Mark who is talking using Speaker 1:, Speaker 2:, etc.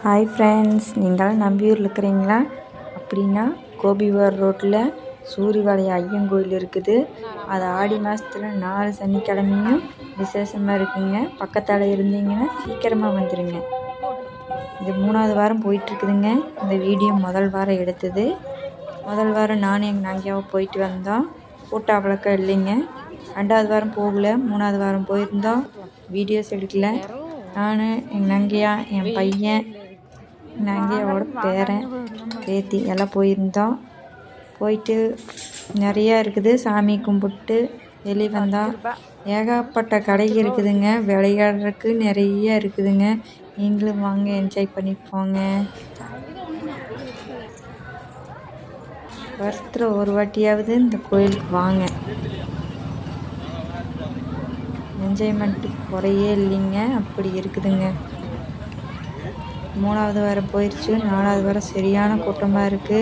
Speaker 1: Hi friends, நீங்களாம் நம்பியூரில் இருக்கிறீங்களா? அப்படின்னா கோபிவார் ரோட்டில் சூரியவாலய ஐயன் கோயில் இருக்குது. அது ஆடி மாதத்துல 4 சனிக்கிழமையும் விசேஷமாக இருக்குங்க. பக்கத்தால் இருந்தீங்கன்னா சீக்கிரமாக வந்துடுங்க. இது 3வது வாரம் போயிட்டுருக்குதுங்க. இந்த வீடியோ முதல் வாரம் எடுத்தது. முதல் வாரம் நானும் எங்கள் நங்கையாவும் போயிட்டு வந்தோம். கூட்டம் அவ்வளோக்கா இல்லைங்க. 2வது வாரம் போகல, 3வது வாரம் போயிருந்தோம். வீடியோஸ் எடுக்கல. நான், எங்கள் நங்கையா, என் பையன், நங்கையோட பேரன் பேத்தி எல்லாம் போயிருந்தோம். போயிட்டு நிறையா இருக்குது. சாமி கும்பிட்டு வெளியே வந்தோம். ஏகப்பட்ட கடைகள் இருக்குதுங்க. விளையாடுறதுக்கு நிறைய இருக்குதுங்க. நீங்களும் வாங்க, என்ஜாய் பண்ணிட்டு போங்க. வருஷத்தில் ஒரு வாட்டியாவது இந்த கோயிலுக்கு வாங்க. என்ஜாய்மெண்ட்டுக்கு குறையே இல்லைங்க. அப்படி இருக்குதுங்க. 3வது வாரம் போயிடுச்சு. 4வது வாரம் சரியான கூட்டமாக இருக்குது.